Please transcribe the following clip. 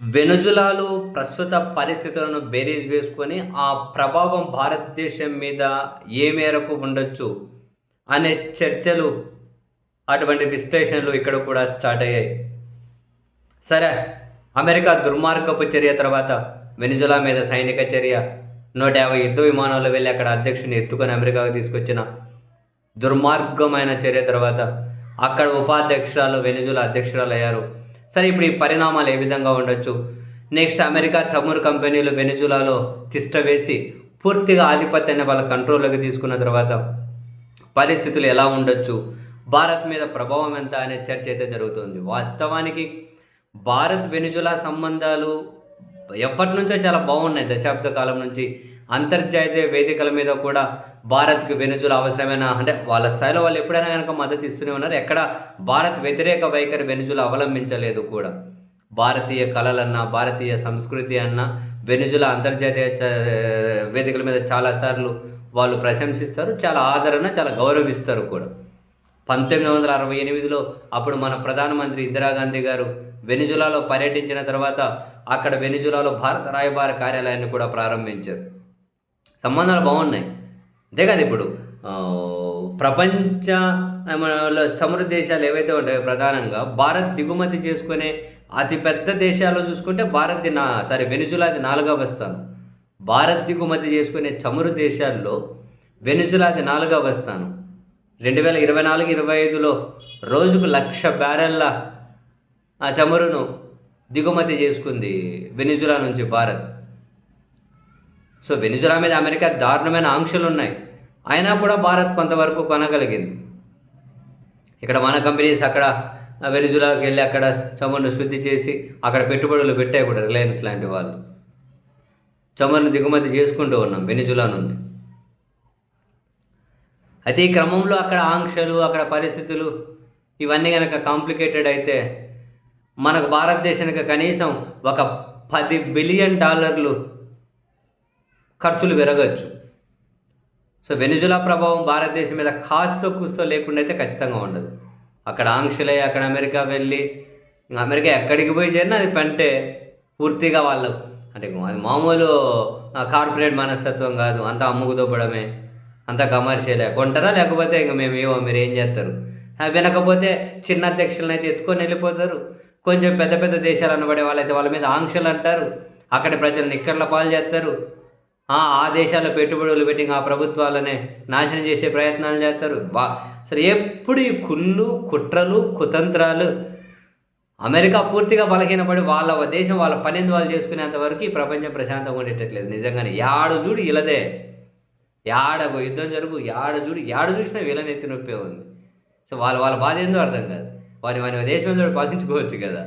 వెనుజులాలో ప్రస్తుత పరిస్థితులను బేరీజ్ వేసుకొని, ఆ ప్రభావం భారతదేశం మీద ఏ మేరకు ఉండొచ్చు అనే చర్చలు, అటువంటి విశ్లేషణలు ఇక్కడ కూడా స్టార్ట్ అయ్యాయి. సరే, అమెరికా దుర్మార్గపు చర్య తర్వాత వెనిజులా మీద సైనిక చర్య, 150 యుద్ధ విమానాలు వెళ్ళి అక్కడ అధ్యక్షుని ఎత్తుకొని అమెరికాకు తీసుకొచ్చిన దుర్మార్గమైన చర్య తర్వాత అక్కడ ఉపాధ్యక్షురాలు వెనిజులా అధ్యక్షురాలు అయ్యారు. సరే, ఇప్పుడు ఈ పరిణామాలు ఏ విధంగా ఉండొచ్చు? నెక్స్ట్, అమెరికా చమురు కంపెనీలు వెనిజులాలో తిష్ట వేసి పూర్తిగా ఆధిపత్యాన్ని వాళ్ళ కంట్రోల్లోకి తీసుకున్న తర్వాత పరిస్థితులు ఎలా ఉండొచ్చు, భారత్ మీద ప్రభావం ఎంత అనే చర్చ అయితే జరుగుతుంది. వాస్తవానికి భారత్ వెనిజులా సంబంధాలు ఎప్పటి నుంచో చాలా బాగున్నాయి. దశాబ్ద కాలం నుంచి అంతర్జాతీయ వేదికల మీద కూడా భారత్కి వెనుజులా అవసరమైన, అంటే వాళ్ళ స్థాయిలో వాళ్ళు ఎప్పుడైనా కనుక మద్దతు ఇస్తూనే ఉన్నారు. ఎక్కడ భారత్ వ్యతిరేక వైఖరి వెనుజులా అవలంబించలేదు కూడా. భారతీయ కళలన్నా, భారతీయ సంస్కృతి అన్నా వెనుజులా అంతర్జాతీయ వేదికల మీద చాలాసార్లు వాళ్ళు ప్రశంసిస్తారు, చాలా ఆదరణ, చాలా గౌరవిస్తారు కూడా. 1968లో అప్పుడు మన ప్రధానమంత్రి ఇందిరాగాంధీ గారు వెనిజులాలో పర్యటించిన తర్వాత అక్కడ వెనిజులాలో భారత రాయబార కార్యాలయాన్ని కూడా ప్రారంభించారు. సంబంధాలు బాగున్నాయి. అంతే కదా, ఇప్పుడు ప్రపంచ చమురు దేశాలు ఏవైతే ఉంటాయో ప్రధానంగా భారత్ దిగుమతి చేసుకునే అతిపెద్ద దేశాల్లో చూసుకుంటే వెనిజులాది 4వ స్థానం. భారత్ దిగుమతి చేసుకునే చమురు దేశాల్లో వెనిజులాది 4వ స్థానం. 2024-25లో రోజుకు 1,00,000 బ్యారెల్ల ఆ చమురును దిగుమతి చేసుకుంది వెనిజులా నుంచి భారత్. సో వెనిజులా మీద అమెరికా దారుణమైన ఆంక్షలు ఉన్నాయి, అయినా కూడా భారత్ కొంతవరకు కొనగలిగింది. ఇక్కడ మన కంపెనీస్ అక్కడ వెనిజులాకి వెళ్ళి అక్కడ చమురును శుద్ధి చేసి అక్కడ పెట్టుబడులు పెట్టాయి కూడా. రిలయన్స్ లాంటి వాళ్ళు చమురును దిగుమతి చేసుకుంటూ ఉన్నాం వెనిజులా నుండి. అయితే ఈ క్రమంలో అక్కడ ఆంక్షలు, అక్కడ పరిస్థితులు ఇవన్నీ కనుక కాంప్లికేటెడ్ అయితే మనకు భారతదేశానికి కనీసం ఒక $10 బిలియన్ ఖర్చులు పెరగచ్చు. సో వెనిజులా ప్రభావం భారతదేశం మీద కాస్తో కూస్తో లేకుండా అయితే ఖచ్చితంగా ఉండదు. అక్కడ ఆంక్షలే, అక్కడ అమెరికా వెళ్ళి అమెరికా ఎక్కడికి పోయి చేరినా అది పంటే పూర్తిగా వాళ్ళు, అంటే అది మామూలు కార్పొరేట్ మనస్తత్వం కాదు, అంతా అమ్ముకుదోపడమే, అంతా కమర్షియలే. కొంటారా లేకపోతే ఇంక మీరు ఏం చేస్తారు? వినకపోతే చిన్న అధ్యక్షులను అయితే ఎత్తుకొని వెళ్ళిపోతారు. కొంచెం పెద్ద పెద్ద దేశాలు అనబడే వాళ్ళైతే వాళ్ళ మీద ఆంక్షలు అంటారు, అక్కడి ప్రజలు నిక్కర్ల పాలు చేస్తారు. ఆ దేశాల్లో పెట్టుబడులు పెట్టి ఆ ప్రభుత్వాలనే నాశనం చేసే ప్రయత్నాలు చేస్తారు. సరే, ఎప్పుడు ఈ కుట్రలు, కుతంత్రాలు. అమెరికా పూర్తిగా బలహీనపడి వాళ్ళ దేశం వాళ్ళ పనిని వాళ్ళు చేసుకునేంతవరకు ఈ ప్రపంచం ప్రశాంతంగా ఉండేటట్లేదు. నిజంగానే యాడు చూడు ఇలదే, యాడకు యుద్ధం జరుగు, యాడు చూసినా వీళ్ళని ఎత్తి నొప్పే ఉంది. సో వాళ్ళ బాధ ఏందో అర్థం కాదు. వారి దేశం పాలించుకోవచ్చు కదా.